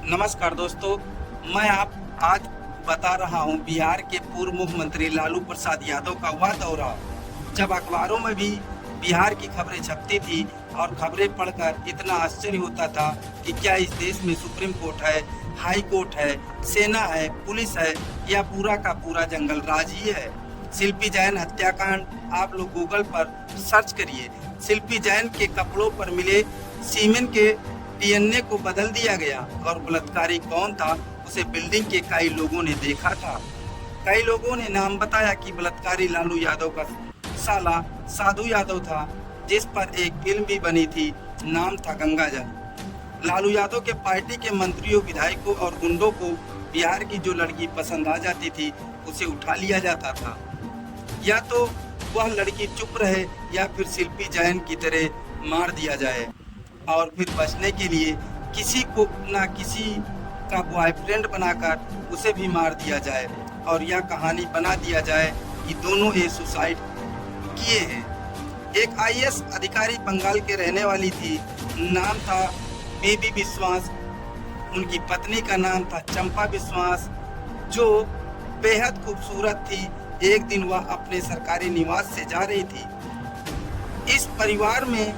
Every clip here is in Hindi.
नमस्कार दोस्तों, मैं आप आज बता रहा हूं बिहार के पूर्व मुख्यमंत्री लालू प्रसाद यादव का वह दौरा जब अखबारों में भी बिहार की खबरें छपती थी और खबरें पढ़कर इतना आश्चर्य होता था कि क्या इस देश में सुप्रीम कोर्ट है, हाई कोर्ट है, सेना है, पुलिस है या पूरा का पूरा जंगल राज ही है। शिल्पी जैन हत्याकांड आप लोग गूगल पर सर्च करिए। शिल्पी जैन के कपड़ों पर मिले सीमेन के डीएनए को बदल दिया गया और बलात्कारी कौन था उसे बिल्डिंग के कई लोगों ने देखा था। कई लोगों ने नाम बताया कि बलात्कारी लालू यादव का साला साधु यादव था, जिस पर एक फिल्म भी बनी थी, नाम था गंगाजल। लालू यादव के पार्टी के मंत्रियों, विधायकों और गुंडों को बिहार की जो लड़की पसंद आ जाती थी उसे उठा लिया जाता था। या तो वह लड़की चुप रहे या फिर शिल्पी जैन की तरह मार दिया जाए और फिर बचने के लिए किसी को ना किसी का बॉयफ्रेंड बनाकर उसे भी मार दिया जाए और यह कहानी बना दिया जाए कि दोनों ये सुसाइड किए हैं। एक आईएएस अधिकारी बंगाल के रहने वाली थी, नाम था बेबी विश्वास। उनकी पत्नी का नाम था चंपा विश्वास, जो बेहद खूबसूरत थी। एक दिन वह अपने सरकारी निवास से जा रही थी। इस परिवार में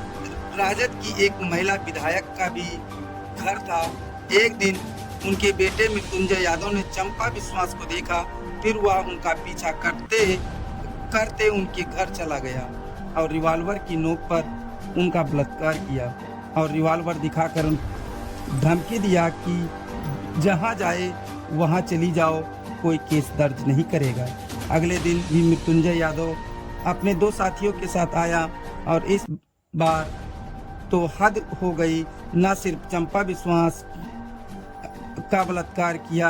राजद की एक महिला विधायक का भी घर था। एक दिन उनके बेटे मृत्युंजय यादव ने चंपा विश्वास को देखा, फिर वह उनका पीछा करते करते उनके घर चला गया और रिवॉल्वर की नोक पर उनका बलात्कार किया और रिवॉल्वर दिखाकर धमकी दिया कि जहां जाए वहां चली जाओ, कोई केस दर्ज नहीं करेगा। अगले दिन भी मृत्युंजय यादव अपने दो साथियों के साथ आया और इस बार तो हद हो गई। न सिर्फ चंपा विश्वास का बलात्कार किया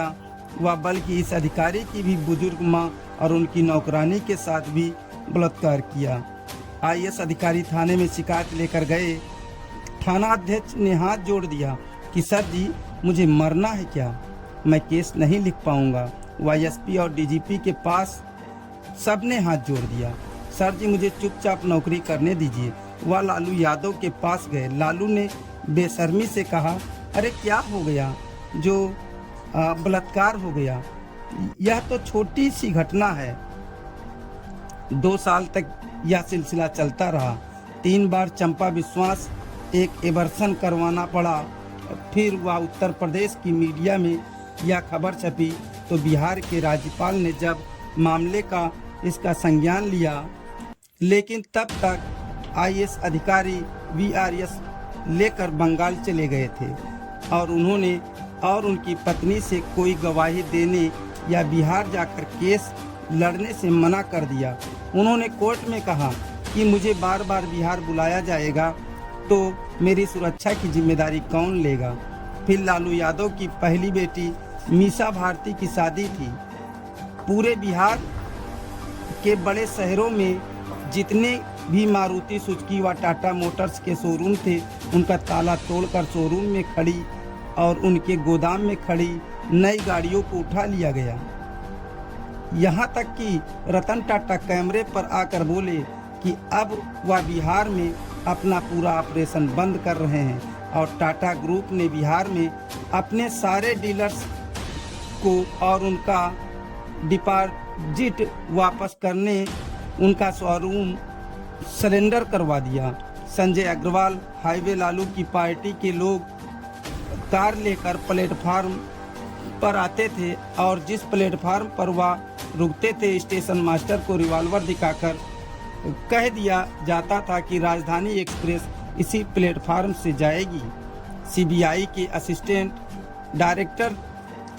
वह, बल्कि इस अधिकारी की भी बुजुर्ग मां और उनकी नौकरानी के साथ भी बलात्कार किया। आईएएस अधिकारी थाने में शिकायत लेकर गए। थाना अध्यक्ष ने हाथ जोड़ दिया कि सर जी, मुझे मरना है क्या, मैं केस नहीं लिख पाऊंगा। वाईएसपी और डीजीपी के पास सबने हाथ जोड़ दिया, सर जी मुझे चुपचाप नौकरी करने दीजिए। वह लालू यादव के पास गए। लालू ने बेशर्मी से कहा, अरे क्या हो गया जो बलात्कार हो गया, यह तो छोटी सी घटना है। 2 साल तक यह सिलसिला चलता रहा। 3 बार चंपा विश्वास एक एबर्सन करवाना पड़ा। फिर वह उत्तर प्रदेश की मीडिया में यह खबर छपी तो बिहार के राज्यपाल ने जब मामले का इसका संज्ञान लिया, लेकिन तब तक आईएएस अधिकारी वीआरएस लेकर बंगाल चले गए थे और उन्होंने और उनकी पत्नी से कोई गवाही देने या बिहार जाकर केस लड़ने से मना कर दिया। उन्होंने कोर्ट में कहा कि मुझे बार बार बिहार बुलाया जाएगा तो मेरी सुरक्षा की जिम्मेदारी कौन लेगा। फिर लालू यादव की पहली बेटी मीसा भारती की शादी थी। पूरे बिहार के बड़े शहरों में जितने भी मारुति सुजुकी व टाटा मोटर्स के शोरूम थे, उनका ताला तोड़कर शोरूम में खड़ी और उनके गोदाम में खड़ी नई गाड़ियों को उठा लिया गया। यहाँ तक कि रतन टाटा कैमरे पर आकर बोले कि अब वह बिहार में अपना पूरा ऑपरेशन बंद कर रहे हैं और टाटा ग्रुप ने बिहार में अपने सारे डीलर्स को और उनका डिपॉजिट वापस करने उनका शोरूम सरेंडर करवा दिया। संजय अग्रवाल हाईवे लालू की पार्टी के लोग कार लेकर प्लेटफार्म पर आते थे और जिस प्लेटफार्म पर वह रुकते थे, स्टेशन मास्टर को रिवॉल्वर दिखाकर कह दिया जाता था कि राजधानी एक्सप्रेस इसी प्लेटफार्म से जाएगी। सीबीआई के असिस्टेंट डायरेक्टर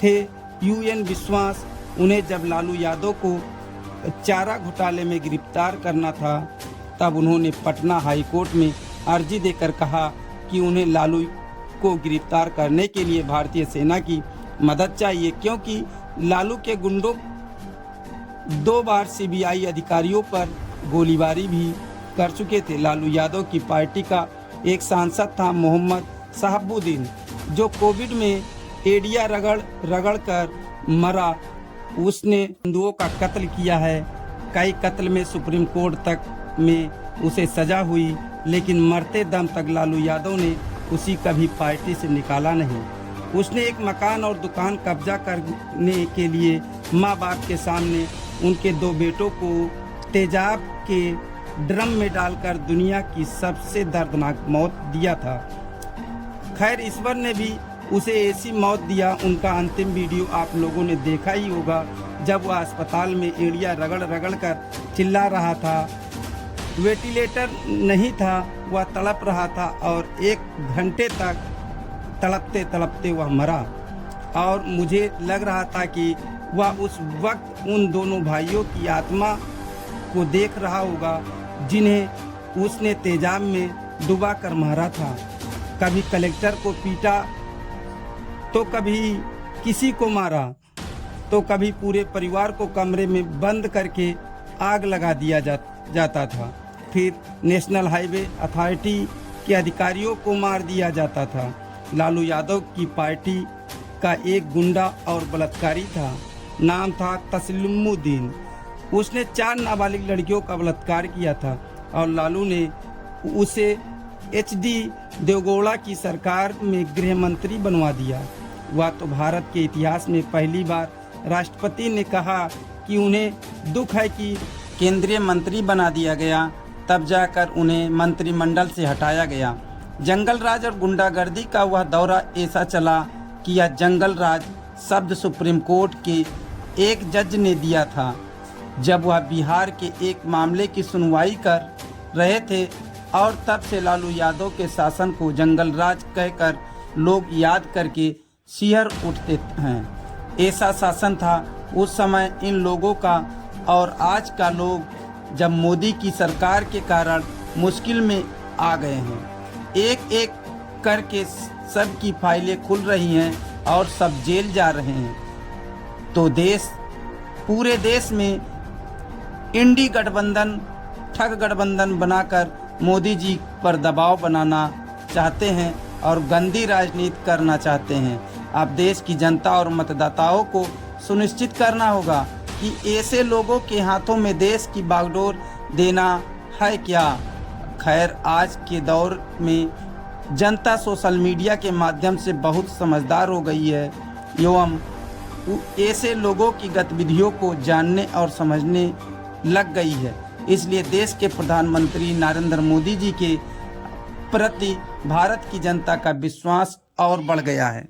थे यूएन विश्वास। उन्हें जब लालू यादव को चारा घोटाले में गिरफ्तार करना था, तब उन्होंने पटना हाई कोर्ट में अर्जी देकर कहा कि उन्हें लालू को गिरफ्तार करने के लिए भारतीय सेना की मदद चाहिए, क्योंकि लालू के गुंडों 2 बार सीबीआई अधिकारियों पर गोलीबारी भी कर चुके थे। लालू यादव की पार्टी का एक सांसद था मोहम्मद शहाबुद्दीन, जो कोविड में एडिया रगड़ कर मरा। उसने हिंदुओं का कत्ल किया है। कई कत्ल में सुप्रीम कोर्ट तक में उसे सजा हुई, लेकिन मरते दम तक लालू यादव ने उसी कभी पार्टी से निकाला नहीं। उसने एक मकान और दुकान कब्जा करने के लिए माँ बाप के सामने उनके 2 बेटों को तेजाब के ड्रम में डालकर दुनिया की सबसे दर्दनाक मौत दिया था। खैर, ईश्वर ने भी उसे ऐसी मौत दिया। उनका अंतिम वीडियो आप लोगों ने देखा ही होगा, जब वह अस्पताल में एड़ियाँ रगड़ रगड़ कर चिल्ला रहा था। वेंटिलेटर नहीं था, वह तड़प रहा था और 1 घंटे तक तड़पते तड़पते वह मरा। और मुझे लग रहा था कि वह उस वक्त उन दोनों भाइयों की आत्मा को देख रहा होगा जिन्हें उसने तेजाब में डुबा कर मारा था। कभी कलेक्टर को पीटा, तो कभी किसी को मारा, तो कभी पूरे परिवार को कमरे में बंद करके आग लगा दिया जाता था। फिर नेशनल हाईवे अथॉरिटी के अधिकारियों को मार दिया जाता था। लालू यादव की पार्टी का एक गुंडा और बलात्कारी था, नाम था तस्लीमुद्दीन। उसने 4 नाबालिग लड़कियों का बलात्कार किया था और लालू ने उसे HD देवगौड़ा की सरकार में गृह मंत्री बनवा दिया। वह तो भारत के इतिहास में पहली बार राष्ट्रपति ने कहा कि उन्हें दुख है कि केंद्रीय मंत्री बना दिया गया, तब जाकर उन्हें मंत्रिमंडल से हटाया गया। जंगल राज और गुंडागर्दी का वह दौरा ऐसा चला कि यह जंगल राज शब्द सुप्रीम कोर्ट के एक जज ने दिया था, जब वह बिहार के एक मामले की सुनवाई कर रहे थे। और तब से लालू यादव के शासन को जंगल राज कहकर लोग याद करके सिहर उठते हैं। ऐसा शासन था उस समय इन लोगों का। और आज का लोग जब मोदी की सरकार के कारण मुश्किल में आ गए हैं, एक एक करके सबकी फाइलें खुल रही हैं और सब जेल जा रहे हैं, तो पूरे देश में इंडी गठबंधन, ठग गठबंधन बनाकर मोदी जी पर दबाव बनाना चाहते हैं और गंदी राजनीति करना चाहते हैं। अब देश की जनता और मतदाताओं को सुनिश्चित करना होगा कि ऐसे लोगों के हाथों में देश की बागडोर देना है क्या। खैर, आज के दौर में जनता सोशल मीडिया के माध्यम से बहुत समझदार हो गई है एवं ऐसे लोगों की गतिविधियों को जानने और समझने लग गई है। इसलिए देश के प्रधानमंत्री नरेंद्र मोदी जी के प्रति भारत की जनता का विश्वास और बढ़ गया है।